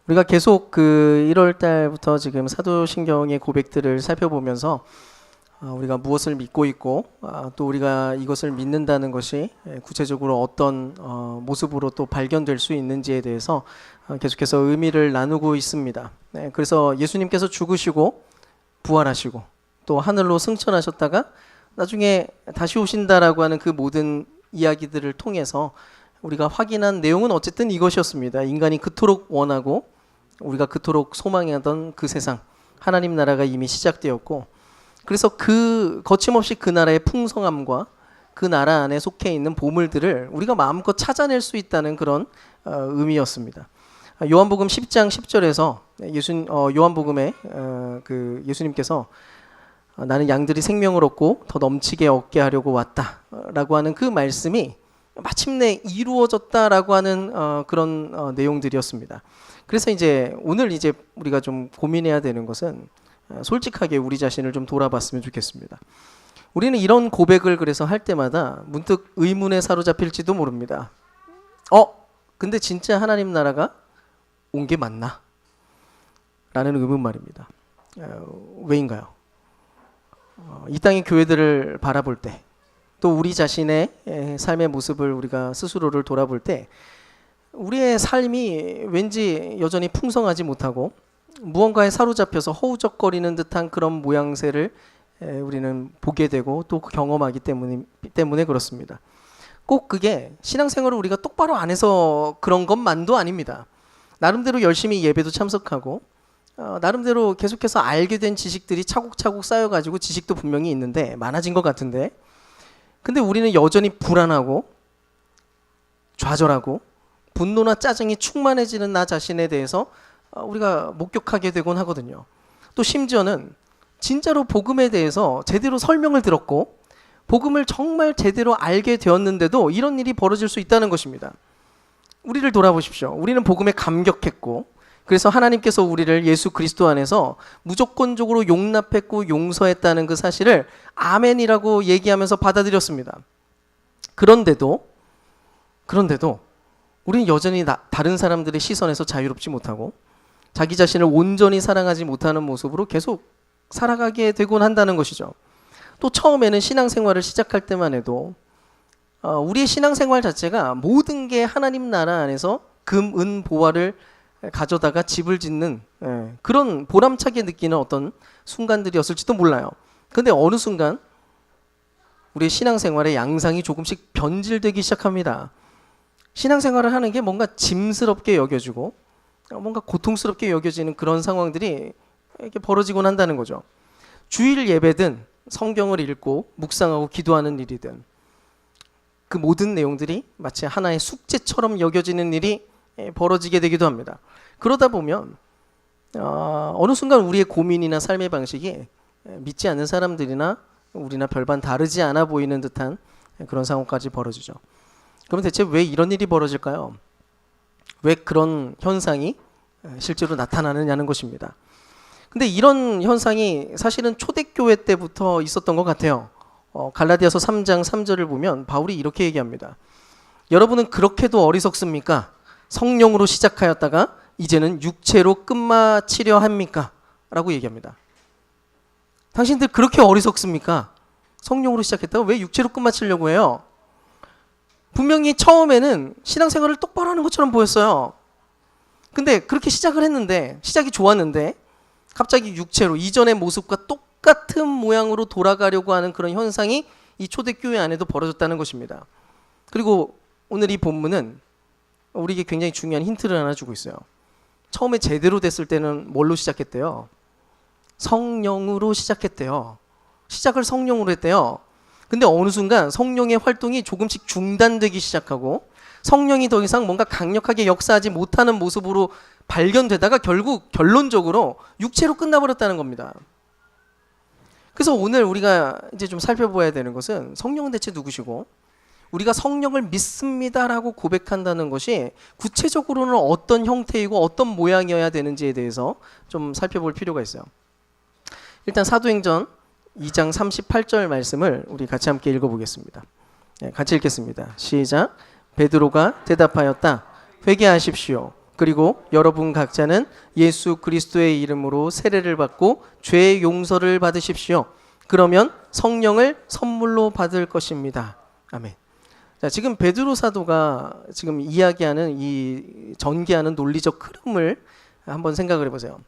우리가 계속 그 1월 달부터 지금 사도신경의 고백들을 살펴보면서 우리가 무엇을 믿고 있고 또 우리가 이것을 믿는다는 것이 구체적으로 어떤 모습으로 또 발견될 수 있는지에 대해서 계속해서 의미를 나누고 있습니다. 그래서 예수님께서 죽으시고 부활하시고 또 하늘로 승천하셨다가 나중에 다시 오신다라고 하는 그 모든 이야기들을 통해서 우리가 확인한 내용은 어쨌든 이것이었습니다. 인간이 그토록 원하고 우리가 그토록 소망하던 그 세상, 하나님 나라가 이미 시작되었고, 그래서 그 거침없이 그 나라의 풍성함과 그 나라 안에 속해 있는 보물들을 우리가 마음껏 찾아낼 수 있다는 그런 의미였습니다. 요한복음 10장 10절에서 요한복음에 그 예수님께서 나는 양들이 생명을 얻고 더 넘치게 얻게 하려고 왔다라고 하는 그 말씀이 마침내 이루어졌다라고 하는 그런 내용들이었습니다. 그래서 이제 오늘 이제 우리가 좀 고민해야 되는 것은 솔직하게 우리 자신을 좀 돌아봤으면 좋겠습니다. 우리는 이런 고백을 그래서 할 때마다 문득 의문에 사로잡힐지도 모릅니다. 근데 진짜 하나님 나라가 온 게 맞나? 라는 의문 말입니다. 왜인가요? 이 땅의 교회들을 바라볼 때, 또 우리 자신의 삶의 모습을 우리가 스스로를 돌아볼 때 우리의 삶이 왠지 여전히 풍성하지 못하고 무언가에 사로잡혀서 허우적거리는 듯한 그런 모양새를 우리는 보게 되고 또 경험하기 때문에 그렇습니다. 꼭 그게 신앙생활을 우리가 똑바로 안 해서 그런 것만도 아닙니다. 나름대로 열심히 예배도 참석하고 나름대로 계속해서 알게 된 지식들이 차곡차곡 쌓여가지고 지식도 분명히 있는데 많아진 것 같은데, 근데 우리는 여전히 불안하고 좌절하고 분노나 짜증이 충만해지는 나 자신에 대해서 우리가 목격하게 되곤 하거든요. 또 심지어는 진짜로 복음에 대해서 제대로 설명을 들었고 복음을 정말 제대로 알게 되었는데도 이런 일이 벌어질 수 있다는 것입니다. 우리를 돌아보십시오. 우리는 복음에 감격했고, 그래서 하나님께서 우리를 예수 그리스도 안에서 무조건적으로 용납했고 용서했다는 그 사실을 아멘이라고 얘기하면서 받아들였습니다. 그런데도 우리는 여전히 다른 사람들의 시선에서 자유롭지 못하고 자기 자신을 온전히 사랑하지 못하는 모습으로 계속 살아가게 되곤 한다는 것이죠. 또 처음에는 신앙생활을 시작할 때만 해도 우리의 신앙생활 자체가 모든 게 하나님 나라 안에서 금, 은, 보화를 가져다가 집을 짓는 그런 보람차게 느끼는 어떤 순간들이었을지도 몰라요. 근데 어느 순간 우리의 신앙생활의 양상이 조금씩 변질되기 시작합니다. 신앙생활을 하는 게 뭔가 짐스럽게 여겨지고 뭔가 고통스럽게 여겨지는 그런 상황들이 이렇게 벌어지곤 한다는 거죠. 주일 예배든 성경을 읽고 묵상하고 기도하는 일이든 그 모든 내용들이 마치 하나의 숙제처럼 여겨지는 일이 벌어지게 되기도 합니다. 그러다 보면 어느 순간 우리의 고민이나 삶의 방식이 믿지 않는 사람들이나 우리나 별반 다르지 않아 보이는 듯한 그런 상황까지 벌어지죠. 그럼 대체 왜 이런 일이 벌어질까요? 왜 그런 현상이 실제로 나타나느냐는 것입니다. 근데 이런 현상이 사실은 초대교회 때부터 있었던 것 같아요. 갈라디아서 3장 3절을 보면 바울이 이렇게 얘기합니다. 여러분은 그렇게도 어리석습니까? 성령으로 시작하였다가 이제는 육체로 끝마치려 합니까? 라고 얘기합니다. 당신들 그렇게 어리석습니까? 성령으로 시작했다가 왜 육체로 끝마치려고 해요? 분명히 처음에는 신앙생활을 똑바로 하는 것처럼 보였어요. 근데 그렇게 시작을 했는데, 시작이 좋았는데 갑자기 육체로 이전의 모습과 똑같은 모양으로 돌아가려고 하는 그런 현상이 이 초대교회 안에도 벌어졌다는 것입니다. 그리고 오늘 이 본문은 우리에게 굉장히 중요한 힌트를 하나 주고 있어요. 처음에 제대로 됐을 때는 뭘로 시작했대요? 성령으로 시작했대요. 시작을 성령으로 했대요. 근데 어느 순간 성령의 활동이 조금씩 중단되기 시작하고 성령이 더 이상 뭔가 강력하게 역사하지 못하는 모습으로 발견되다가 결국 결론적으로 육체로 끝나버렸다는 겁니다. 그래서 오늘 우리가 이제 좀 살펴봐야 되는 것은 성령은 대체 누구시고 우리가 성령을 믿습니다라고 고백한다는 것이 구체적으로는 어떤 형태이고 어떤 모양이어야 되는지에 대해서 좀 살펴볼 필요가 있어요. 일단 사도행전 2장 38절 말씀을 우리 같이 함께 읽어보겠습니다. 같이 읽겠습니다. 시작. 베드로가 대답하였다. 회개하십시오. 그리고 여러분 각자는 예수 그리스도의 이름으로 세례를 받고 죄의 용서를 받으십시오. 그러면 성령을 선물로 받을 것입니다. 아멘. 자, 지금 베드로 사도가 지금 이야기하는 이 전개하는 논리적 흐름을 한번 생각을 해보세요.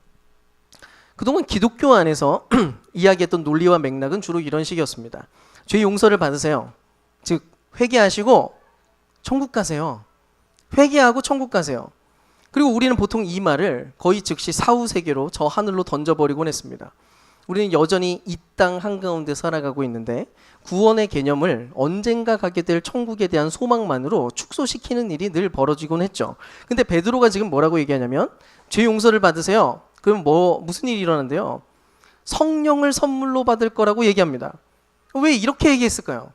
그동안 기독교 안에서 이야기했던 논리와 맥락은 주로 이런 식이었습니다. 죄 용서를 받으세요. 즉 회개하시고 천국 가세요. 회개하고 천국 가세요. 그리고 우리는 보통 이 말을 거의 즉시 사후세계로 저 하늘로 던져버리곤 했습니다. 우리는 여전히 이 땅 한가운데 살아가고 있는데 구원의 개념을 언젠가 가게 될 천국에 대한 소망만으로 축소시키는 일이 늘 벌어지곤 했죠. 근데 베드로가 지금 뭐라고 얘기하냐면 죄 용서를 받으세요. 그럼 무슨 일이 일어난대요? 성령을 선물로 받을 거라고 얘기합니다. 왜 이렇게 얘기했을까요?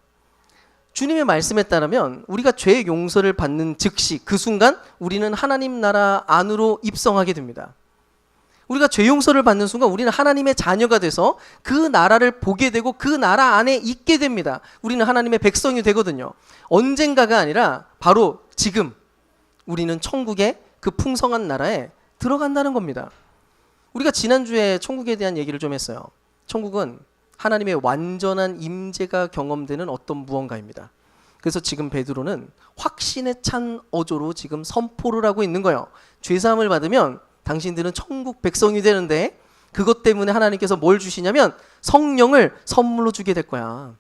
주님의 말씀에 따르면 우리가 죄 용서를 받는 즉시 그 순간 우리는 하나님 나라 안으로 입성하게 됩니다. 우리가 죄 용서를 받는 순간 우리는 하나님의 자녀가 돼서 그 나라를 보게 되고 그 나라 안에 있게 됩니다. 우리는 하나님의 백성이 되거든요. 언젠가가 아니라 바로 지금 우리는 천국의 그 풍성한 나라에 들어간다는 겁니다. 우리가 지난주에 천국에 대한 얘기를 좀 했어요. 천국은 하나님의 완전한 임재가 경험되는 어떤 무언가입니다. 그래서 지금 베드로는 확신에 찬 어조로 지금 선포를 하고 있는 거예요. 죄사함을 받으면 당신들은 천국 백성이 되는데 그것 때문에 하나님께서 뭘 주시냐면 성령을 선물로 주게 될 거야.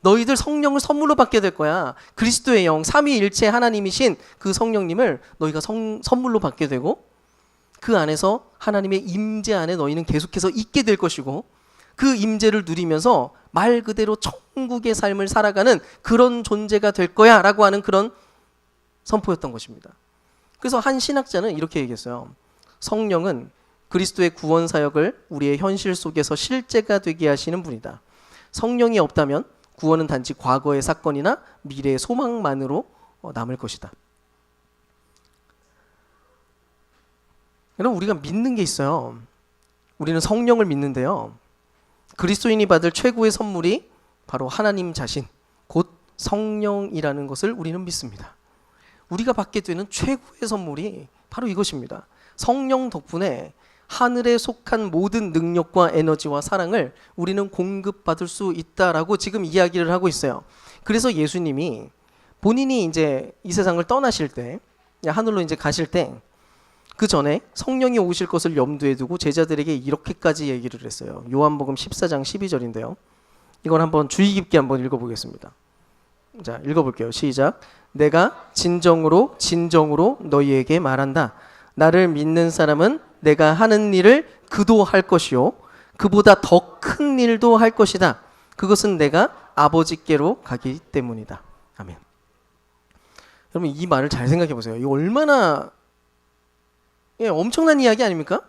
너희들 성령을 선물로 받게 될 거야. 그리스도의 영, 삼위일체 하나님이신 그 성령님을 너희가 선물로 받게 되고 그 안에서 하나님의 임재 안에 너희는 계속해서 있게 될 것이고 그 임재를 누리면서 말 그대로 천국의 삶을 살아가는 그런 존재가 될 거야 라고 하는 그런 선포였던 것입니다. 그래서 한 신학자는 이렇게 얘기했어요. 성령은 그리스도의 구원 사역을 우리의 현실 속에서 실제가 되게 하시는 분이다. 성령이 없다면 구원은 단지 과거의 사건이나 미래의 소망만으로 남을 것이다. 여러분, 우리가 믿는 게 있어요. 우리는 성령을 믿는데요. 그리스도인이 받을 최고의 선물이 바로 하나님 자신, 곧 성령이라는 것을 우리는 믿습니다. 우리가 받게 되는 최고의 선물이 바로 이것입니다. 성령 덕분에 하늘에 속한 모든 능력과 에너지와 사랑을 우리는 공급받을 수 있다라고 지금 이야기를 하고 있어요. 그래서 예수님이 본인이 이제 이 세상을 떠나실 때, 하늘로 이제 가실 때, 그 전에 성령이 오실 것을 염두에 두고 제자들에게 이렇게까지 얘기를 했어요. 요한복음 14장 12절인데요. 이걸 한번 주의 깊게 한번 읽어보겠습니다. 자, 읽어볼게요. 시작. 내가 진정으로 너희에게 말한다. 나를 믿는 사람은 내가 하는 일을 그도 할 것이요 그보다 더 큰 일도 할 것이다. 그것은 내가 아버지께로 가기 때문이다. 아멘. 여러분, 이 말을 잘 생각해 보세요. 이거 얼마나 엄청난 이야기 아닙니까?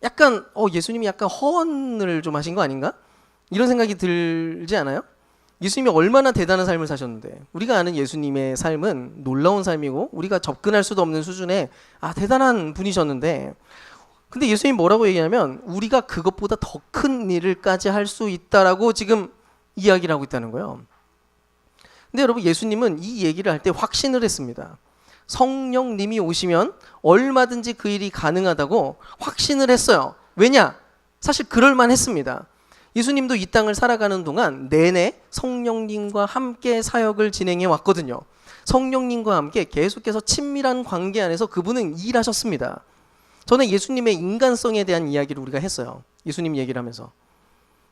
약간 예수님이 약간 허언을 좀 하신 거 아닌가? 이런 생각이 들지 않아요? 예수님이 얼마나 대단한 삶을 사셨는데, 우리가 아는 예수님의 삶은 놀라운 삶이고 우리가 접근할 수도 없는 수준의 대단한 분이셨는데, 근데 예수님이 뭐라고 얘기하냐면 우리가 그것보다 더 큰 일을까지 할 수 있다라고 지금 이야기를 하고 있다는 거예요. 근데 여러분, 예수님은 이 얘기를 할 때 확신을 했습니다. 성령님이 오시면 얼마든지 그 일이 가능하다고 확신을 했어요. 왜냐? 사실 그럴만 했습니다. 예수님도 이 땅을 살아가는 동안 내내 성령님과 함께 사역을 진행해 왔거든요. 성령님과 함께 계속해서 친밀한 관계 안에서 그분은 일하셨습니다. 전에 예수님의 인간성에 대한 이야기를 우리가 했어요. 예수님 얘기를 하면서.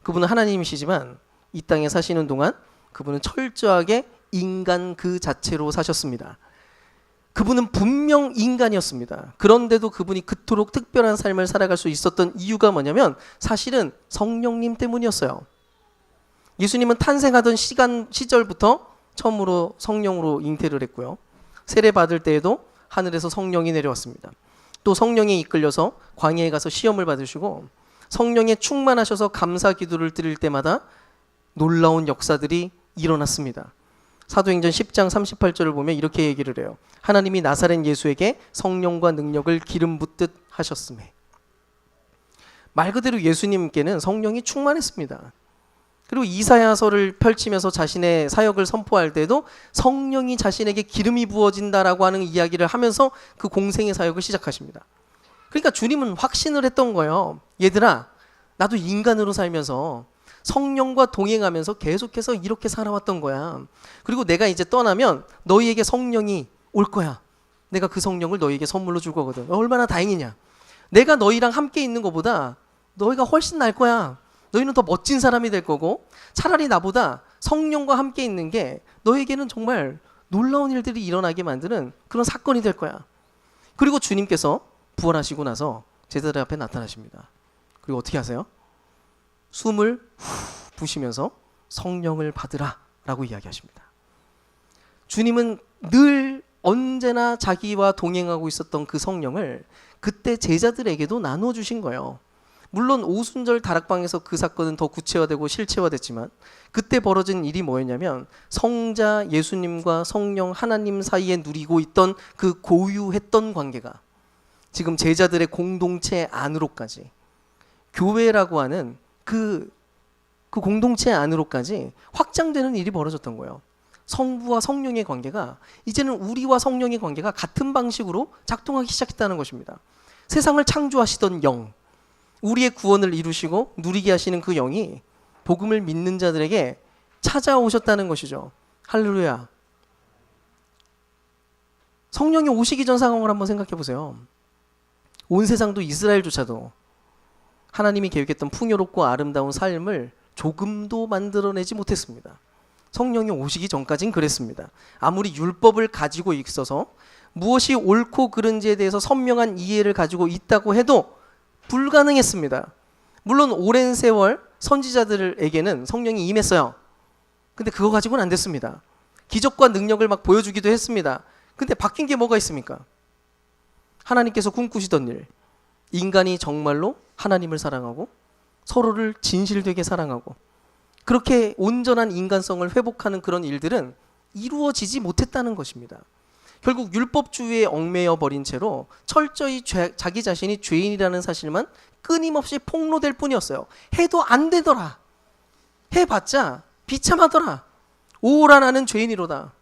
그분은 하나님이시지만 이 땅에 사시는 동안 그분은 철저하게 인간 그 자체로 사셨습니다. 그분은 분명 인간이었습니다. 그런데도 그분이 그토록 특별한 삶을 살아갈 수 있었던 이유가 뭐냐면 사실은 성령님 때문이었어요. 예수님은 탄생하던 시절부터 처음으로 성령으로 잉태를 했고요. 세례 받을 때에도 하늘에서 성령이 내려왔습니다. 또 성령에 이끌려서 광야에 가서 시험을 받으시고 성령에 충만하셔서 감사 기도를 드릴 때마다 놀라운 역사들이 일어났습니다. 사도행전 10장 38절을 보면 이렇게 얘기를 해요. 하나님이 나사렛 예수에게 성령과 능력을 기름 붓듯 하셨음에. 말 그대로 예수님께는 성령이 충만했습니다. 그리고 이사야서를 펼치면서 자신의 사역을 선포할 때도 성령이 자신에게 기름이 부어진다라고 하는 이야기를 하면서 그 공생의 사역을 시작하십니다. 그러니까 주님은 확신을 했던 거예요. 얘들아, 나도 인간으로 살면서 성령과 동행하면서 계속해서 이렇게 살아왔던 거야. 그리고 내가 이제 떠나면 너희에게 성령이 올 거야. 내가 그 성령을 너희에게 선물로 줄 거거든. 얼마나 다행이냐. 내가 너희랑 함께 있는 것보다 너희가 훨씬 나을 거야. 너희는 더 멋진 사람이 될 거고, 차라리 나보다 성령과 함께 있는 게 너에게는 정말 놀라운 일들이 일어나게 만드는 그런 사건이 될 거야. 그리고 주님께서 부활하시고 나서 제자들 앞에 나타나십니다. 그리고 어떻게 하세요? 숨을 후 부시면서 성령을 받으라 라고 이야기하십니다. 주님은 늘 언제나 자기와 동행하고 있었던 그 성령을 그때 제자들에게도 나눠주신 거예요. 물론 오순절 다락방에서 그 사건은 더 구체화되고 실체화됐지만 그때 벌어진 일이 뭐였냐면 성자 예수님과 성령 하나님 사이에 누리고 있던 그 고유했던 관계가 지금 제자들의 공동체 안으로까지, 교회라고 하는 그 공동체 안으로까지 확장되는 일이 벌어졌던 거예요. 성부와 성령의 관계가 이제는 우리와 성령의 관계가 같은 방식으로 작동하기 시작했다는 것입니다. 세상을 창조하시던 영, 우리의 구원을 이루시고 누리게 하시는 그 영이 복음을 믿는 자들에게 찾아오셨다는 것이죠. 할렐루야. 성령이 오시기 전 상황을 한번 생각해 보세요. 온 세상도 이스라엘조차도 하나님이 계획했던 풍요롭고 아름다운 삶을 조금도 만들어내지 못했습니다. 성령이 오시기 전까진 그랬습니다. 아무리 율법을 가지고 있어서 무엇이 옳고 그른지에 대해서 선명한 이해를 가지고 있다고 해도 불가능했습니다. 물론 오랜 세월 선지자들에게는 성령이 임했어요. 근데 그거 가지고는 안 됐습니다. 기적과 능력을 막 보여주기도 했습니다. 근데 바뀐 게 뭐가 있습니까? 하나님께서 꿈꾸시던 일, 인간이 정말로 하나님을 사랑하고 서로를 진실되게 사랑하고 그렇게 온전한 인간성을 회복하는 그런 일들은 이루어지지 못했다는 것입니다. 결국 율법주의에 얽매여 버린 채로 철저히 자기 자신이 죄인이라는 사실만 끊임없이 폭로될 뿐이었어요. 해도 안 되더라. 해봤자 비참하더라. 오라 나는 죄인이로다.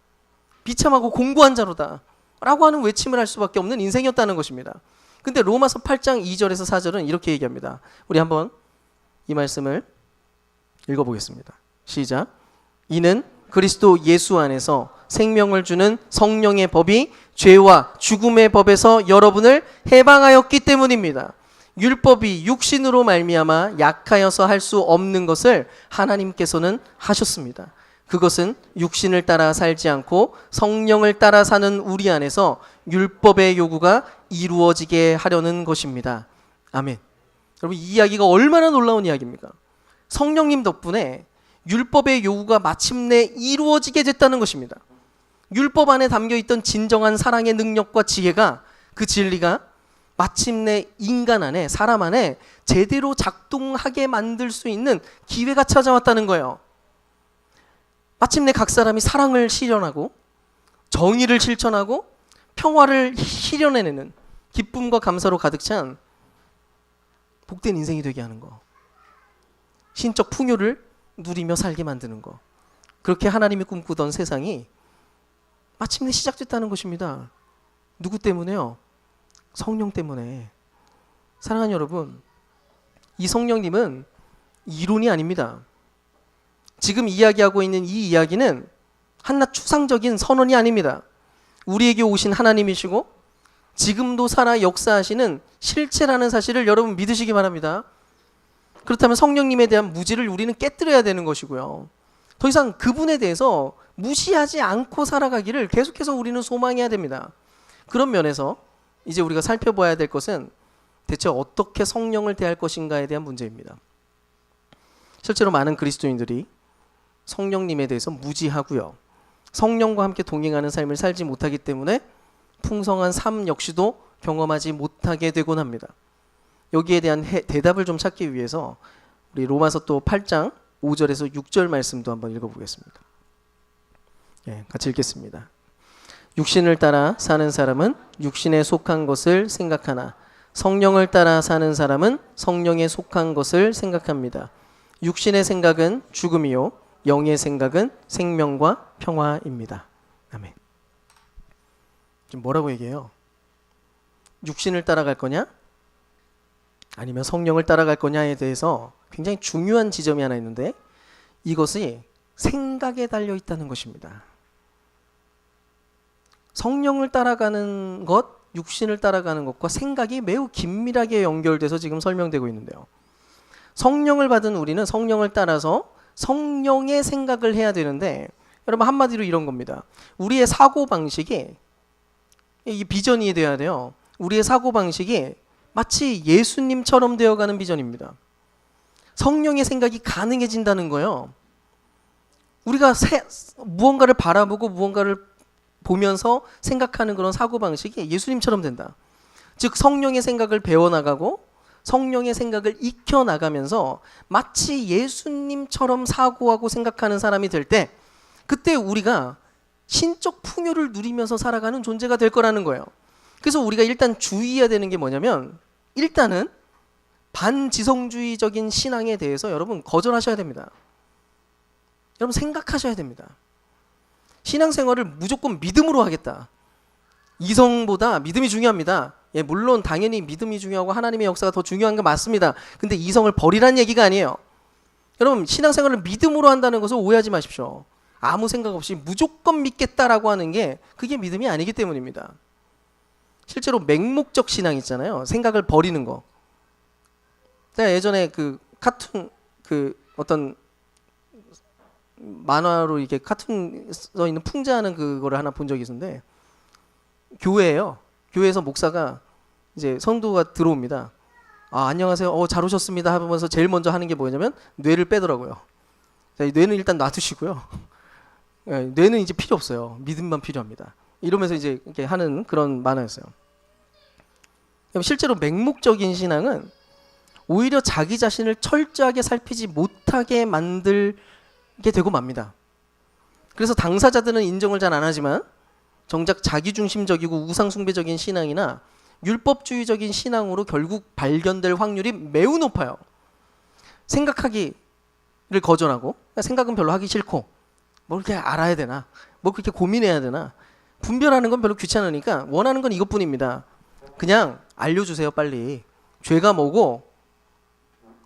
비참하고 공고한 자로다. 라고 하는 외침을 할 수밖에 없는 인생이었다는 것입니다. 근데 로마서 8장 2절에서 4절은 이렇게 얘기합니다. 우리 한번 이 말씀을 읽어보겠습니다. 시작. 이는 그리스도 예수 안에서 생명을 주는 성령의 법이 죄와 죽음의 법에서 여러분을 해방하였기 때문입니다. 율법이 육신으로 말미암아 약하여서 할 수 없는 것을 하나님께서는 하셨습니다. 그것은 육신을 따라 살지 않고 성령을 따라 사는 우리 안에서 율법의 요구가 이루어지게 하려는 것입니다. 아멘. 여러분, 이 이야기가 얼마나 놀라운 이야기입니까? 성령님 덕분에 율법의 요구가 마침내 이루어지게 됐다는 것입니다. 율법 안에 담겨있던 진정한 사랑의 능력과 지혜가, 그 진리가 마침내 인간 안에, 사람 안에 제대로 작동하게 만들 수 있는 기회가 찾아왔다는 거예요. 마침내 각 사람이 사랑을 실현하고 정의를 실천하고 평화를 실현해내는 기쁨과 감사로 가득 찬 복된 인생이 되게 하는 거, 신적 풍요를 누리며 살게 만드는 거, 그렇게 하나님이 꿈꾸던 세상이 마침내 시작됐다는 것입니다. 누구 때문에요? 성령 때문에. 사랑하는 여러분, 이 성령님은 이론이 아닙니다. 지금 이야기하고 있는 이 이야기는 한낱 추상적인 선언이 아닙니다. 우리에게 오신 하나님이시고 지금도 살아 역사하시는 실체라는 사실을 여러분 믿으시기 바랍니다. 그렇다면 성령님에 대한 무지를 우리는 깨뜨려야 되는 것이고요. 더 이상 그분에 대해서 무시하지 않고 살아가기를 계속해서 우리는 소망해야 됩니다. 그런 면에서 이제 우리가 살펴봐야 될 것은 대체 어떻게 성령을 대할 것인가에 대한 문제입니다. 실제로 많은 그리스도인들이 성령님에 대해서 무지하고요, 성령과 함께 동행하는 삶을 살지 못하기 때문에 풍성한 삶 역시도 경험하지 못하게 되곤 합니다. 여기에 대한 대답을 좀 찾기 위해서 우리 로마서 또 8장 5절에서 6절 말씀도 한번 읽어보겠습니다. 같이 읽겠습니다. 육신을 따라 사는 사람은 육신에 속한 것을 생각하나 성령을 따라 사는 사람은 성령에 속한 것을 생각합니다. 육신의 생각은 죽음이요 영의 생각은 생명과 평화입니다. 아멘. 지금 뭐라고 얘기해요? 육신을 따라갈 거냐? 아니면 성령을 따라갈 거냐에 대해서 굉장히 중요한 지점이 하나 있는데 이것이 생각에 달려 있다는 것입니다. 성령을 따라가는 것, 육신을 따라가는 것과 생각이 매우 긴밀하게 연결돼서 지금 설명되고 있는데요. 성령을 받은 우리는 성령을 따라서 성령의 생각을 해야 되는데 여러분 한마디로 이런 겁니다. 우리의 사고방식이 이 비전이 돼야 돼요. 우리의 사고방식이 마치 예수님처럼 되어가는 비전입니다. 성령의 생각이 가능해진다는 거예요. 우리가 무언가를 바라보고 무언가를 보면서 생각하는 그런 사고방식이 예수님처럼 된다. 즉 성령의 생각을 배워나가고 성령의 생각을 익혀나가면서 마치 예수님처럼 사고하고 생각하는 사람이 될 때 그때 우리가 신적 풍요를 누리면서 살아가는 존재가 될 거라는 거예요. 그래서 우리가 일단 주의해야 되는 게 뭐냐면 일단은 반지성주의적인 신앙에 대해서 여러분 거절하셔야 됩니다. 여러분 생각하셔야 됩니다. 신앙생활을 무조건 믿음으로 하겠다. 이성보다 믿음이 중요합니다. 예, 물론 당연히 믿음이 중요하고 하나님의 역사가 더 중요한 거 맞습니다. 근데 이성을 버리라는 얘기가 아니에요. 여러분 신앙생활을 믿음으로 한다는 것을 오해하지 마십시오. 아무 생각 없이 무조건 믿겠다라고 하는 게 그게 믿음이 아니기 때문입니다. 실제로 맹목적 신앙 있잖아요. 생각을 버리는 거. 제가 예전에 그 카툰 그 어떤 만화로 이렇게 카툰 써 있는 풍자하는 그거를 하나 본 적이 있었는데 교회예요. 교회에서 목사가 이제 성도가 들어옵니다. 아 안녕하세요. 잘 오셨습니다 하면서 제일 먼저 하는 게 뭐냐면 뇌를 빼더라고요. 자, 뇌는 일단 놔두시고요. 네, 뇌는 이제 필요 없어요. 믿음만 필요합니다. 이러면서 이제 이렇게 하는 그런 만화였어요. 실제로 맹목적인 신앙은 오히려 자기 자신을 철저하게 살피지 못하게 만들게 되고 맙니다. 그래서 당사자들은 인정을 잘 안 하지만 정작 자기중심적이고 우상숭배적인 신앙이나 율법주의적인 신앙으로 결국 발견될 확률이 매우 높아요. 생각하기를 거절하고 생각은 별로 하기 싫고 뭘 그렇게 알아야 되나 뭘 그렇게 고민해야 되나 분별하는 건 별로 귀찮으니까 원하는 건 이것뿐입니다. 그냥 알려주세요 빨리. 죄가 뭐고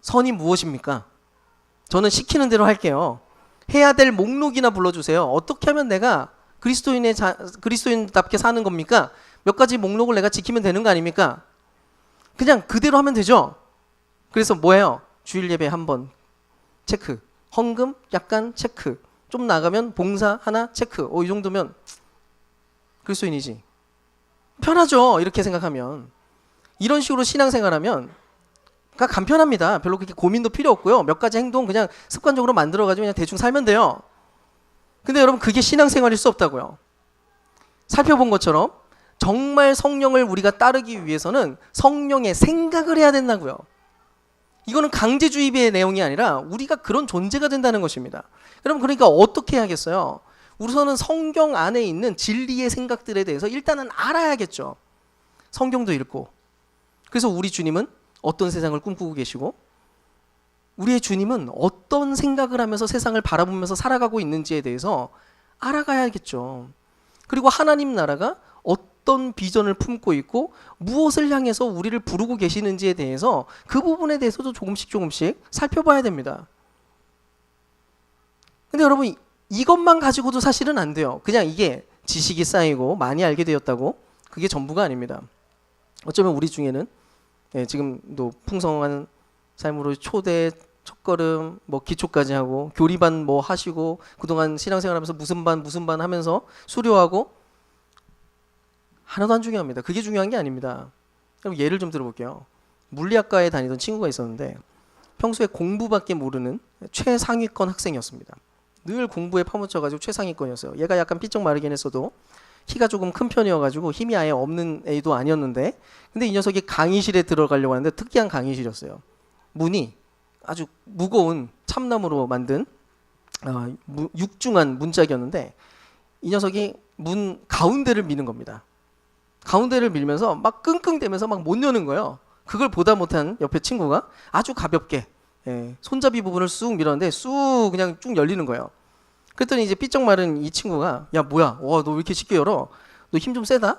선이 무엇입니까? 저는 시키는 대로 할게요. 해야 될 목록이나 불러주세요. 어떻게 하면 내가 그리스도인답게 사는 겁니까? 몇 가지 목록을 내가 지키면 되는 거 아닙니까? 그냥 그대로 하면 되죠. 그래서 뭐예요? 주일 예배 한번 체크, 헌금 약간 체크, 좀 나가면 봉사 하나 체크. 이 정도면 그리스도인이지. 편하죠. 이렇게 생각하면. 이런 식으로 신앙생활하면 간편합니다. 별로 그렇게 고민도 필요 없고요. 몇 가지 행동 그냥 습관적으로 만들어가지고 그냥 대충 살면 돼요. 근데 여러분 그게 신앙생활일 수 없다고요. 살펴본 것처럼 정말 성령을 우리가 따르기 위해서는 성령의 생각을 해야 된다고요. 이거는 강제주의의 내용이 아니라 우리가 그런 존재가 된다는 것입니다. 여러분 그러니까 어떻게 해야겠어요? 우선은 성경 안에 있는 진리의 생각들에 대해서 일단은 알아야겠죠. 성경도 읽고. 그래서 우리 주님은 어떤 세상을 꿈꾸고 계시고 우리의 주님은 어떤 생각을 하면서 세상을 바라보면서 살아가고 있는지에 대해서 알아가야겠죠. 그리고 하나님 나라가 어떤 비전을 품고 있고 무엇을 향해서 우리를 부르고 계시는지에 대해서 그 부분에 대해서도 조금씩 살펴봐야 됩니다. 근데 여러분 이것만 가지고도 사실은 안 돼요. 그냥 이게 지식이 쌓이고 많이 알게 되었다고 그게 전부가 아닙니다. 어쩌면 우리 중에는 지금도 풍성한 삶으로 초대, 첫걸음, 뭐 기초까지 하고 교리반 뭐 하시고 그동안 신앙생활하면서 무슨 반 하면서 수료하고 하나도 안 중요합니다. 그게 중요한 게 아닙니다. 그럼 예를 좀 들어볼게요. 물리학과에 다니던 친구가 있었는데 평소에 공부밖에 모르는 최상위권 학생이었습니다. 늘 공부에 파묻혀가지고 최상위권이었어요. 얘가 약간 삐쩍 마르긴 했어도 키가 조금 큰 편이어가지고 힘이 아예 없는 애도 아니었는데 근데 이 녀석이 강의실에 들어가려고 하는데 특이한 강의실이었어요. 문이 아주 무거운 참나무로 만든 육중한 문짝이었는데 이 녀석이 문 가운데를 미는 겁니다. 가운데를 밀면서 막 끙끙대면서 막 못 여는 거예요. 그걸 보다 못한 옆에 친구가 아주 가볍게 손잡이 부분을 쑥 밀었는데 쑥 그냥 쭉 열리는 거예요. 그랬더니 이제 삐쩍 마른 이 친구가 야 뭐야, 와 너 왜 이렇게 쉽게 열어? 너 힘 좀 세다?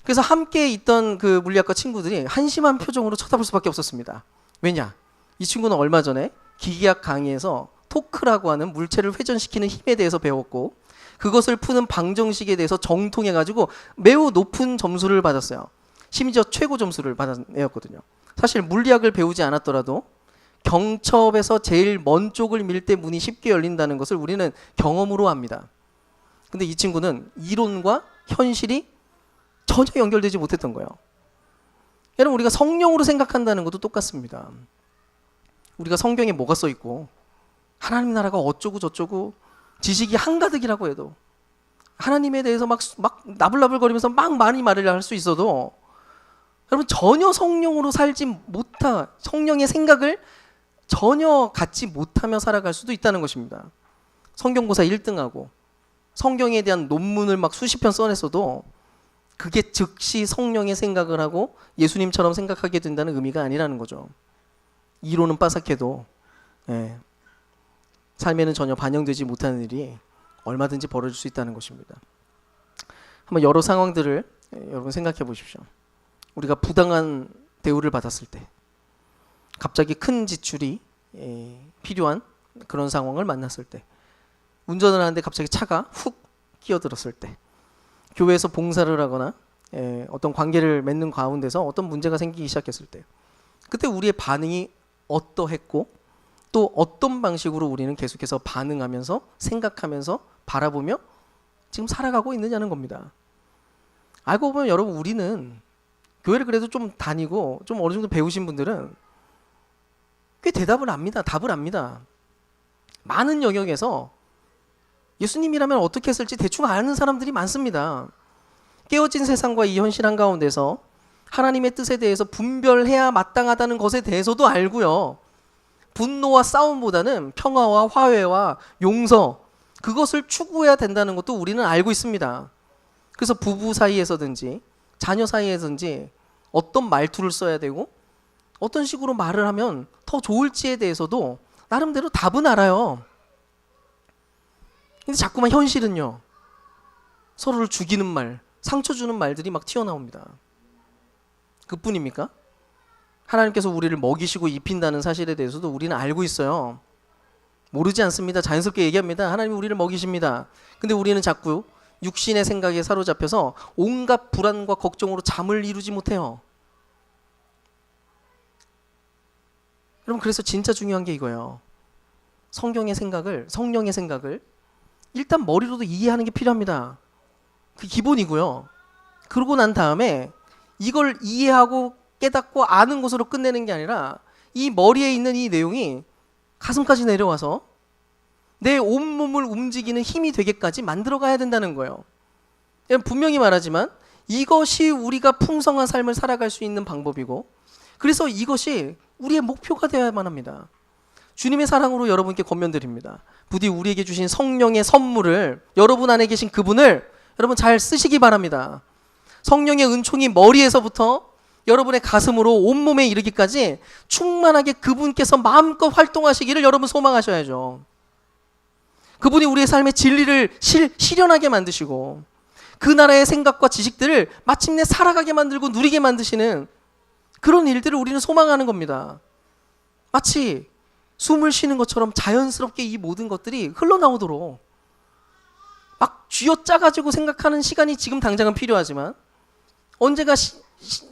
그래서 함께 있던 그 물리학과 친구들이 한심한 표정으로 쳐다볼 수밖에 없었습니다. 왜냐? 이 친구는 얼마 전에 기계학 강의에서 토크라고 하는 물체를 회전시키는 힘에 대해서 배웠고 그것을 푸는 방정식에 대해서 정통해가지고 매우 높은 점수를 받았어요. 심지어 최고 점수를 받아내었거든요. 사실 물리학을 배우지 않았더라도 경첩에서 제일 먼 쪽을 밀 때 문이 쉽게 열린다는 것을 우리는 경험으로 압니다. 근데 이 친구는 이론과 현실이 전혀 연결되지 못했던 거예요. 여러분, 우리가 성령으로 생각한다는 것도 똑같습니다. 우리가 성경에 뭐가 써 있고 하나님 나라가 어쩌고 저쩌고 지식이 한가득이라고 해도 하나님에 대해서 막 나불나불거리면서 막 많이 말을 할 수 있어도 여러분 전혀 성령으로 살지 못하, 성령의 생각을 전혀 갖지 못하며 살아갈 수도 있다는 것입니다. 성경고사 1등하고 성경에 대한 논문을 막 수십 편 써냈어도 그게 즉시 성령의 생각을 하고 예수님처럼 생각하게 된다는 의미가 아니라는 거죠. 이론은 빠삭해도 삶에는 전혀 반영되지 못하는 일이 얼마든지 벌어질 수 있다는 것입니다. 한번 여러 상황들을 여러분 생각해 보십시오. 우리가 부당한 대우를 받았을 때, 갑자기 큰 지출이 필요한 그런 상황을 만났을 때, 운전을 하는데 갑자기 차가 훅 끼어들었을 때, 교회에서 봉사를 하거나 어떤 관계를 맺는 가운데서 어떤 문제가 생기기 시작했을 때, 그때 우리의 반응이 어떠했고 또 어떤 방식으로 우리는 계속해서 반응하면서 생각하면서 바라보며 지금 살아가고 있느냐는 겁니다. 알고 보면 여러분, 우리는 교회를 그래도 좀 다니고 좀 어느 정도 배우신 분들은 꽤 대답을 압니다. 답을 압니다. 많은 영역에서 예수님이라면 어떻게 했을지 대충 아는 사람들이 많습니다. 깨어진 세상과 이 현실 한가운데서 하나님의 뜻에 대해서 분별해야 마땅하다는 것에 대해서도 알고요. 분노와 싸움보다는 평화와 화해와 용서, 그것을 추구해야 된다는 것도 우리는 알고 있습니다. 그래서 부부 사이에서든지 자녀 사이에서든지 어떤 말투를 써야 되고 어떤 식으로 말을 하면 더 좋을지에 대해서도 나름대로 답은 알아요. 근데 자꾸만 현실은요, 서로를 죽이는 말, 상처 주는 말들이 막 튀어나옵니다. 그뿐입니까? 하나님께서 우리를 먹이시고 입힌다는 사실에 대해서도 우리는 알고 있어요. 모르지 않습니다. 자연스럽게 얘기합니다. 하나님이 우리를 먹이십니다. 근데 우리는 자꾸 육신의 생각에 사로잡혀서 온갖 불안과 걱정으로 잠을 이루지 못해요. 여러분, 그래서 진짜 중요한 게 이거예요. 성령의 생각을 일단 머리로도 이해하는 게 필요합니다. 그 기본이고요. 그러고 난 다음에 이걸 이해하고 깨닫고 아는 것으로 끝내는 게 아니라 이 머리에 있는 이 내용이 가슴까지 내려와서 내 온몸을 움직이는 힘이 되게까지 만들어 가야 된다는 거예요. 분명히 말하지만 이것이 우리가 풍성한 삶을 살아갈 수 있는 방법이고, 그래서 이것이 우리의 목표가 되어야만 합니다. 주님의 사랑으로 여러분께 권면드립니다. 부디 우리에게 주신 성령의 선물을, 여러분 안에 계신 그분을 여러분 잘 쓰시기 바랍니다. 성령의 은총이 머리에서부터 여러분의 가슴으로 온몸에 이르기까지 충만하게 그분께서 마음껏 활동하시기를 여러분 소망하셔야죠. 그분이 우리의 삶의 진리를 실현하게 만드시고 그 나라의 생각과 지식들을 마침내 살아가게 만들고 누리게 만드시는 그런 일들을 우리는 소망하는 겁니다. 마치 숨을 쉬는 것처럼 자연스럽게 이 모든 것들이 흘러나오도록 막 쥐어짜가지고 생각하는 시간이 지금 당장은 필요하지만 언제가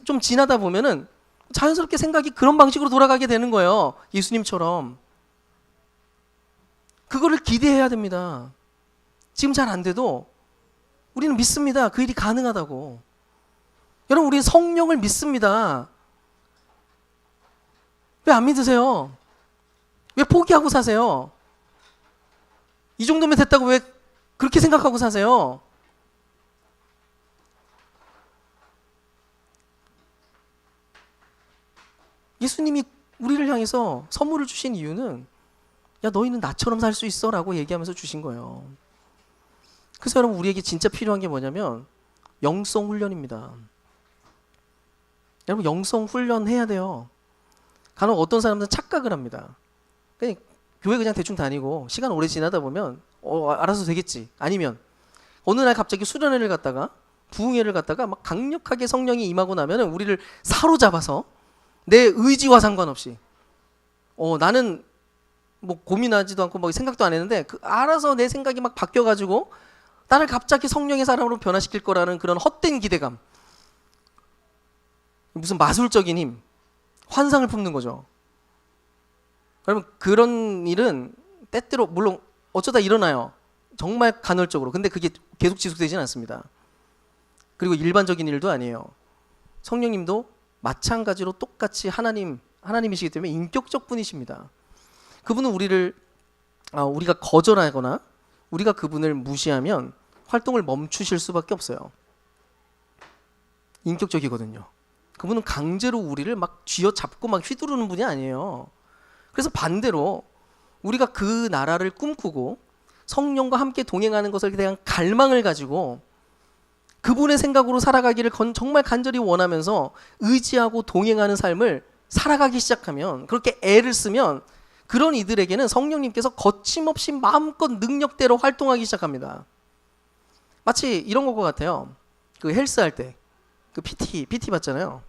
좀 지나다 보면은 자연스럽게 생각이 그런 방식으로 돌아가게 되는 거예요. 예수님처럼. 그거를 기대해야 됩니다. 지금 잘 안 돼도 우리는 믿습니다. 그 일이 가능하다고. 여러분, 우리는 성령을 믿습니다. 왜 안 믿으세요? 왜 포기하고 사세요? 이 정도면 됐다고 왜 그렇게 생각하고 사세요? 예수님이 우리를 향해서 선물을 주신 이유는 야, 너희는 나처럼 살 수 있어 라고 얘기하면서 주신 거예요. 그래서 여러분, 우리에게 진짜 필요한 게 뭐냐면 영성 훈련입니다. 여러분, 영성 훈련해야 돼요. 간혹 어떤 사람들은 착각을 합니다. 그냥 교회 그냥 대충 다니고 시간 오래 지나다 보면 알아서 되겠지. 아니면 어느 날 갑자기 수련회를 갔다가 부흥회를 갔다가 막 강력하게 성령이 임하고 나면은 우리를 사로잡아서 내 의지와 상관없이 나는 뭐 고민하지도 않고 막 생각도 안 했는데 알아서 내 생각이 막 바뀌어가지고 나를 갑자기 성령의 사람으로 변화시킬 거라는 그런 헛된 기대감, 무슨 마술적인 힘, 환상을 품는 거죠. 그러면 그런 일은 때때로 물론 어쩌다 일어나요. 정말 간헐적으로. 근데 그게 계속 지속되지는 않습니다. 그리고 일반적인 일도 아니에요. 성령님도 마찬가지로 똑같이 하나님이시기 때문에 인격적 분이십니다. 그분은 우리가 거절하거나 우리가 그분을 무시하면 활동을 멈추실 수밖에 없어요. 인격적이거든요. 그분은 강제로 우리를 막 쥐어잡고 막 휘두르는 분이 아니에요. 그래서 반대로 우리가 그 나라를 꿈꾸고 성령과 함께 동행하는 것에 대한 갈망을 가지고 그분의 생각으로 살아가기를 정말 간절히 원하면서 의지하고 동행하는 삶을 살아가기 시작하면, 그렇게 애를 쓰면 그런 이들에게는 성령님께서 거침없이 마음껏 능력대로 활동하기 시작합니다. 마치 이런 것 같아요. 그 헬스할 때 그 PT 받잖아요.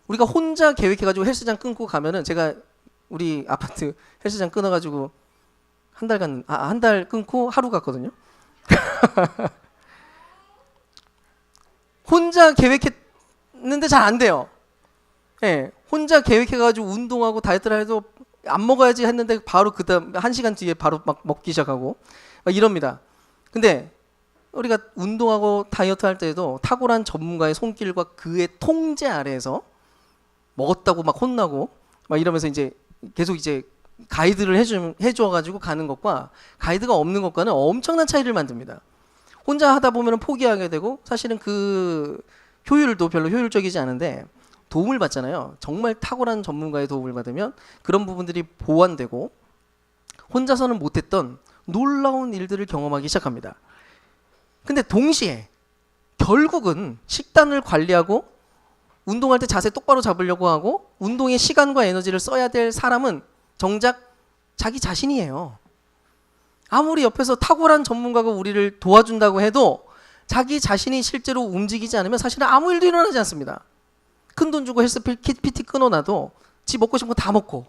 우리가 혼자 계획해가지고 헬스장 끊고 가면은, 제가 우리 아파트 헬스장 끊어가지고 한 달 끊고 하루 갔거든요. 혼자 계획했는데 잘 안 돼요. 예, 혼자 계획해가지고 운동하고 다이어트를 해도 안 먹어야지 했는데 바로 그다음 1시간 뒤에 바로 막 먹기 시작하고 막 이럽니다. 근데 우리가 운동하고 다이어트 할 때도 탁월한 전문가의 손길과 그의 통제 아래에서 먹었다고 막 혼나고 막 이러면서 이제 계속 이제 가이드를 해줘가지고 가는 것과 가이드가 없는 것과는 엄청난 차이를 만듭니다. 혼자 하다 보면 포기하게 되고, 사실은 그 효율도 별로 효율적이지 않은데 도움을 받잖아요. 정말 탁월한 전문가의 도움을 받으면 그런 부분들이 보완되고 혼자서는 못했던 놀라운 일들을 경험하기 시작합니다. 근데 동시에 결국은 식단을 관리하고 운동할 때 자세 똑바로 잡으려고 하고 운동에 시간과 에너지를 써야 될 사람은 정작 자기 자신이에요. 아무리 옆에서 탁월한 전문가가 우리를 도와준다고 해도 자기 자신이 실제로 움직이지 않으면 사실은 아무 일도 일어나지 않습니다. 큰 돈 주고 헬스 PT 끊어놔도 지 먹고 싶은 거 다 먹고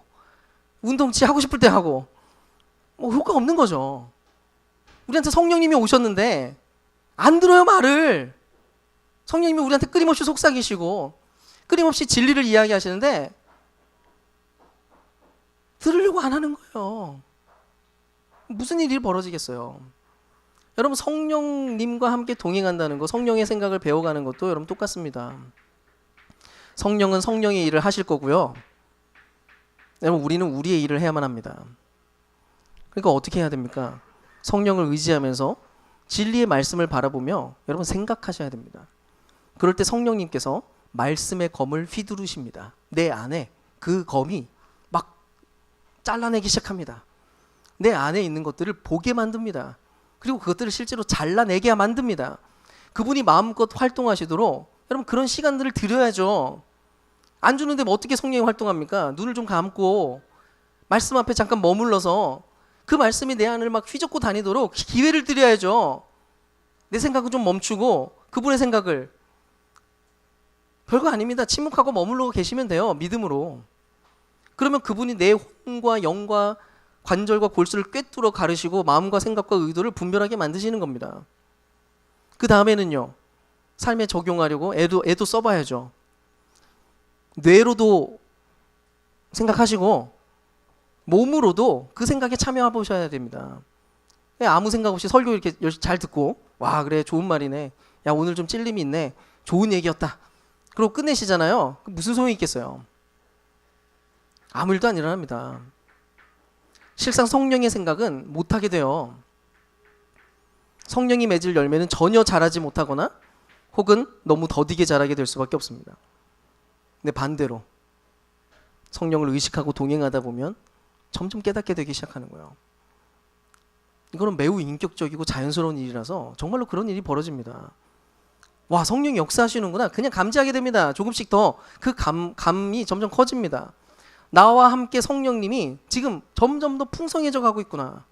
운동 지 하고 싶을 때 하고 효과 없는 거죠. 우리한테 성령님이 오셨는데 안 들어요, 말을. 성령님이 우리한테 끊임없이 속삭이시고 끊임없이 진리를 이야기하시는데 들으려고 안 하는 거예요. 무슨 일이 벌어지겠어요. 여러분, 성령님과 함께 동행한다는 거, 성령의 생각을 배워가는 것도 여러분 똑같습니다. 성령은 성령의 일을 하실 거고요. 여러분, 우리는 우리의 일을 해야만 합니다. 그러니까 어떻게 해야 됩니까? 성령을 의지하면서 진리의 말씀을 바라보며 여러분 생각하셔야 됩니다. 그럴 때 성령님께서 말씀의 검을 휘두르십니다. 내 안에 그 검이 막 잘라내기 시작합니다. 내 안에 있는 것들을 보게 만듭니다. 그리고 그것들을 실제로 잘라내게 만듭니다. 그분이 마음껏 활동하시도록 여러분 그런 시간들을 드려야죠. 안 주는데 뭐 어떻게 성령이 활동합니까? 눈을 좀 감고 말씀 앞에 잠깐 머물러서 그 말씀이 내 안을 막 휘젓고 다니도록 기회를 드려야죠. 내 생각은 좀 멈추고 그분의 생각을, 별거 아닙니다. 침묵하고 머물러 계시면 돼요. 믿음으로. 그러면 그분이 내 혼과 영과 관절과 골수를 꿰뚫어 가르시고 마음과 생각과 의도를 분별하게 만드시는 겁니다. 그 다음에는요, 삶에 적용하려고 애도 써봐야죠. 뇌로도 생각하시고 몸으로도 그 생각에 참여해 보셔야 됩니다. 아무 생각 없이 설교 이렇게 잘 듣고, 와 그래 좋은 말이네, 야 오늘 좀 찔림이 있네, 좋은 얘기였다, 그러고 끝내시잖아요. 무슨 소용이 있겠어요. 아무 일도 안 일어납니다. 실상 성령의 생각은 못하게 돼요. 성령이 맺을 열매는 전혀 자라지 못하거나 혹은 너무 더디게 자라게 될 수밖에 없습니다. 근데 반대로 성령을 의식하고 동행하다 보면 점점 깨닫게 되기 시작하는 거예요. 이거는 매우 인격적이고 자연스러운 일이라서 정말로 그런 일이 벌어집니다. 와, 성령이 역사하시는구나, 그냥 감지하게 됩니다. 조금씩 더 그 감이 점점 커집니다. 나와 함께 성령님이 지금 점점 더 풍성해져 가고 있구나.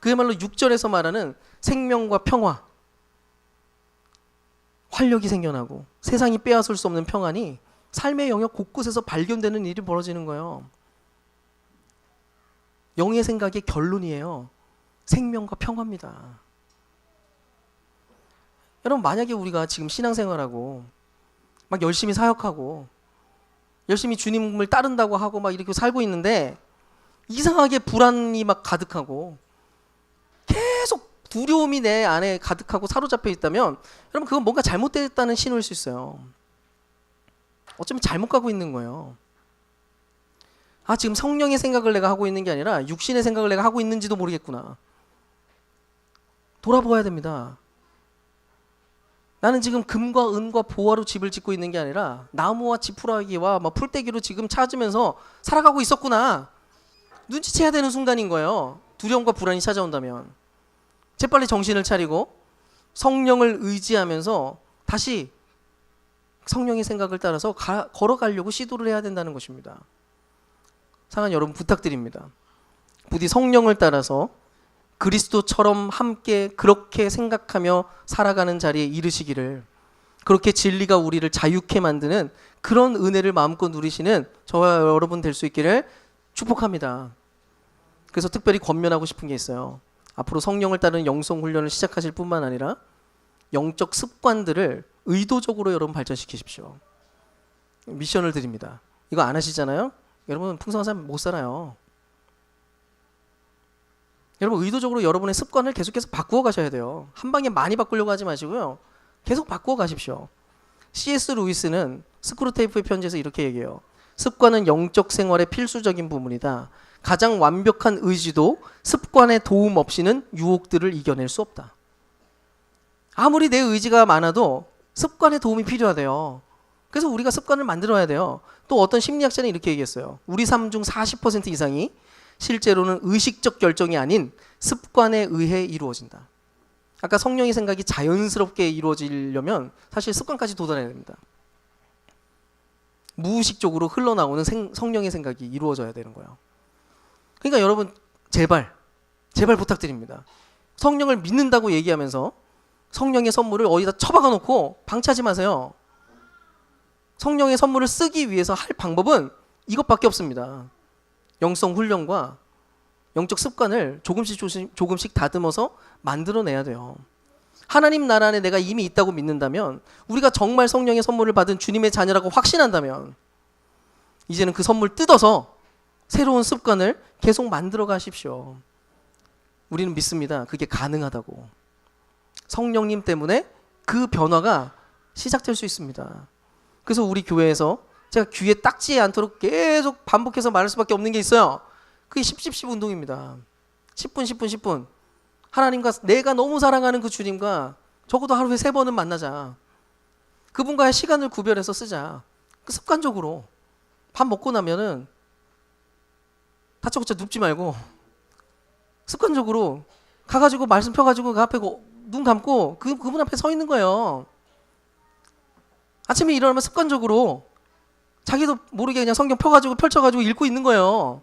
그야말로 6절에서 말하는 생명과 평화, 활력이 생겨나고 세상이 빼앗을 수 없는 평안이 삶의 영역 곳곳에서 발견되는 일이 벌어지는 거예요. 영의 생각의 결론이에요. 생명과 평화입니다. 여러분, 만약에 우리가 지금 신앙생활하고 막 열심히 사역하고 열심히 주님을 따른다고 하고 막 이렇게 살고 있는데 이상하게 불안이 막 가득하고 계속 두려움이 내 안에 가득하고 사로잡혀 있다면 여러분, 그건 뭔가 잘못됐다는 신호일 수 있어요. 어쩌면 잘못 가고 있는 거예요. 지금 성령의 생각을 내가 하고 있는 게 아니라 육신의 생각을 내가 하고 있는지도 모르겠구나. 돌아보아야 됩니다. 나는 지금 금과 은과 보화로 집을 짓고 있는 게 아니라 나무와 지푸라기와 풀떼기로 지금 찾으면서 살아가고 있었구나. 눈치채야 되는 순간인 거예요. 두려움과 불안이 찾아온다면 재빨리 정신을 차리고 성령을 의지하면서 다시 성령의 생각을 따라서 걸어가려고 시도를 해야 된다는 것입니다. 사랑하는 여러분, 부탁드립니다. 부디 성령을 따라서 그리스도처럼 함께 그렇게 생각하며 살아가는 자리에 이르시기를, 그렇게 진리가 우리를 자유케 만드는 그런 은혜를 마음껏 누리시는 저와 여러분 될 수 있기를 축복합니다. 그래서 특별히 권면하고 싶은 게 있어요. 앞으로 성령을 따르는 영성 훈련을 시작하실 뿐만 아니라 영적 습관들을 의도적으로 여러분 발전시키십시오. 미션을 드립니다. 이거 안 하시잖아요? 여러분, 풍성한 삶 못 살아요. 여러분, 의도적으로 여러분의 습관을 계속해서 바꾸어 가셔야 돼요. 한 방에 많이 바꾸려고 하지 마시고요. 계속 바꾸어 가십시오. C.S. 루이스는 스크루테이프의 편지에서 이렇게 얘기해요. 습관은 영적 생활의 필수적인 부분이다. 가장 완벽한 의지도 습관의 도움 없이는 유혹들을 이겨낼 수 없다. 아무리 내 의지가 많아도 습관의 도움이 필요하대요. 그래서 우리가 습관을 만들어야 돼요. 또 어떤 심리학자는 이렇게 얘기했어요. 우리 삶 중 40% 이상이 실제로는 의식적 결정이 아닌 습관에 의해 이루어진다. 아까 성령의 생각이 자연스럽게 이루어지려면 사실 습관까지 도달해야 됩니다. 무의식적으로 흘러나오는 성령의 생각이 이루어져야 되는 거예요. 그러니까 여러분, 제발 부탁드립니다. 성령을 믿는다고 얘기하면서 성령의 선물을 어디다 처박아 놓고 방치하지 마세요. 성령의 선물을 쓰기 위해서 할 방법은 이것밖에 없습니다. 영성 훈련과 영적 습관을 조금씩 다듬어서 만들어내야 돼요. 하나님 나라 안에 내가 이미 있다고 믿는다면, 우리가 정말 성령의 선물을 받은 주님의 자녀라고 확신한다면 이제는 그 선물 뜯어서 새로운 습관을 계속 만들어 가십시오. 우리는 믿습니다. 그게 가능하다고. 성령님 때문에 그 변화가 시작될 수 있습니다. 그래서 우리 교회에서 제가 귀에 딱지에 않도록 계속 반복해서 말할 수밖에 없는 게 있어요. 그게 10 운동입니다. 10분. 하나님과, 내가 너무 사랑하는 그 주님과 적어도 하루에 3번은 만나자. 그분과의 시간을 구별해서 쓰자. 습관적으로 밥 먹고 나면은 다짜고짜 눕지 말고 습관적으로 가가지고 말씀 펴가지고 그 앞에 눈 감고 그분 앞에 서 있는 거예요. 아침에 일어나면 습관적으로 자기도 모르게 그냥 성경 펼쳐가지고 읽고 있는 거예요.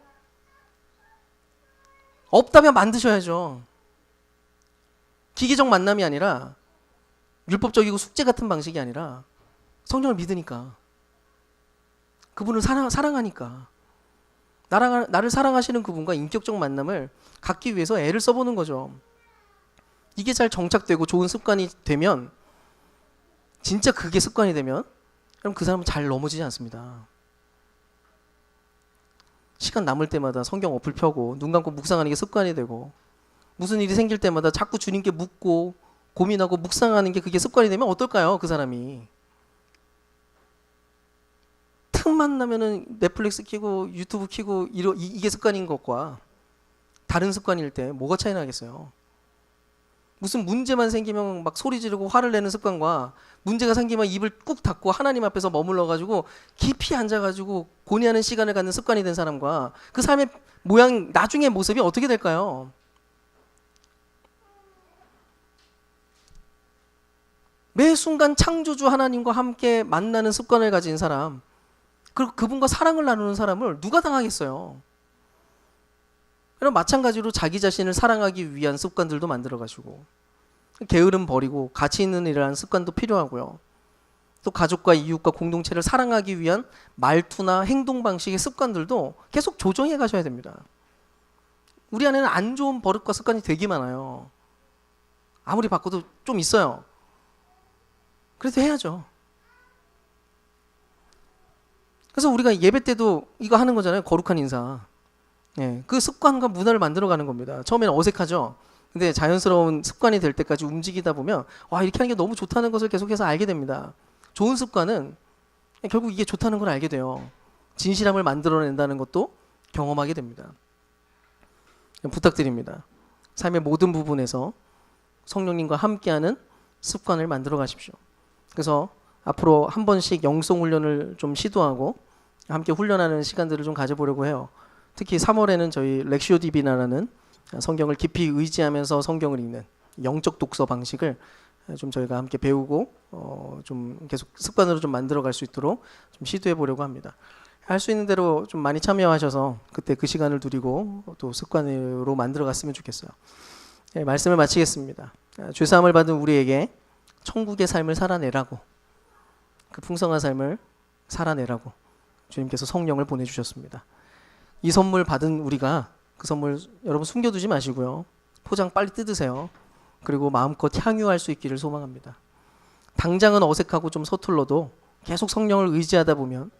없다면 만드셔야죠. 기계적 만남이 아니라, 율법적이고 숙제 같은 방식이 아니라 성령을 믿으니까, 그분을 사랑하니까, 나를 사랑하시는 그분과 인격적 만남을 갖기 위해서 애를 써보는 거죠. 이게 잘 정착되고 좋은 습관이 되면, 진짜 그게 습관이 되면 그럼 그 사람은 잘 넘어지지 않습니다. 시간 남을 때마다 성경 어플 펴고 눈 감고 묵상하는 게 습관이 되고, 무슨 일이 생길 때마다 자꾸 주님께 묻고 고민하고 묵상하는 게 그게 습관이 되면 어떨까요? 그 사람이 틈만 나면은 넷플릭스 켜고 유튜브 켜고 이게 습관인 것과 다른 습관일 때 뭐가 차이 나겠어요? 무슨 문제만 생기면 막 소리 지르고 화를 내는 습관과, 문제가 생기면 입을 꾹 닫고 하나님 앞에서 머물러가지고 깊이 앉아가지고 고뇌하는 시간을 갖는 습관이 된 사람과 그 삶의 모양, 나중의 모습이 어떻게 될까요? 매 순간 창조주 하나님과 함께 만나는 습관을 가진 사람, 그리고 그분과 사랑을 나누는 사람을 누가 당하겠어요? 그럼 마찬가지로 자기 자신을 사랑하기 위한 습관들도 만들어 가시고, 게으름 버리고 가치 있는 일을 하는 습관도 필요하고요. 또 가족과 이웃과 공동체를 사랑하기 위한 말투나 행동 방식의 습관들도 계속 조정해 가셔야 됩니다. 우리 안에는 안 좋은 버릇과 습관이 되게 많아요. 아무리 바꿔도 좀 있어요. 그래도 해야죠. 그래서 우리가 예배 때도 이거 하는 거잖아요. 거룩한 인사. 예, 그 습관과 문화를 만들어가는 겁니다. 처음에는 어색하죠. 근데 자연스러운 습관이 될 때까지 움직이다 보면 와, 이렇게 하는 게 너무 좋다는 것을 계속해서 알게 됩니다. 좋은 습관은 결국 이게 좋다는 걸 알게 돼요. 진실함을 만들어낸다는 것도 경험하게 됩니다. 부탁드립니다. 삶의 모든 부분에서 성령님과 함께하는 습관을 만들어 가십시오. 그래서 앞으로 한 번씩 영성 훈련을 좀 시도하고 함께 훈련하는 시간들을 좀 가져보려고 해요. 특히 3월에는 저희 렉시오 디비나라는 성경을 깊이 의지하면서 성경을 읽는 영적 독서 방식을 좀 저희가 함께 배우고 좀 계속 습관으로 좀 만들어 갈 수 있도록 좀 시도해 보려고 합니다. 할 수 있는 대로 좀 많이 참여하셔서 그때 그 시간을 누리고 또 습관으로 만들어 갔으면 좋겠어요. 네, 말씀을 마치겠습니다. 죄사함을 받은 우리에게 천국의 삶을 살아내라고, 그 풍성한 삶을 살아내라고 주님께서 성령을 보내주셨습니다. 이 선물 받은 우리가 그 선물 여러분 숨겨두지 마시고요. 포장 빨리 뜯으세요. 그리고 마음껏 향유할 수 있기를 소망합니다. 당장은 어색하고 좀 서툴러도 계속 성령을 의지하다 보면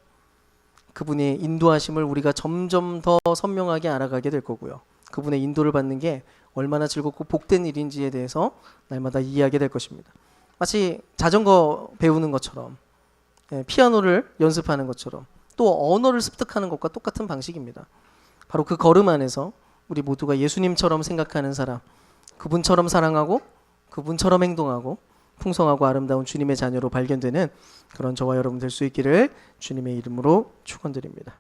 그분의 인도하심을 우리가 점점 더 선명하게 알아가게 될 거고요. 그분의 인도를 받는 게 얼마나 즐겁고 복된 일인지에 대해서 날마다 이해하게 될 것입니다. 마치 자전거 배우는 것처럼, 피아노를 연습하는 것처럼, 또 언어를 습득하는 것과 똑같은 방식입니다. 바로 그 걸음 안에서 우리 모두가 예수님처럼 생각하는 사람, 그분처럼 사랑하고 그분처럼 행동하고 풍성하고 아름다운 주님의 자녀로 발견되는 그런 저와 여러분 될 수 있기를 주님의 이름으로 축원드립니다.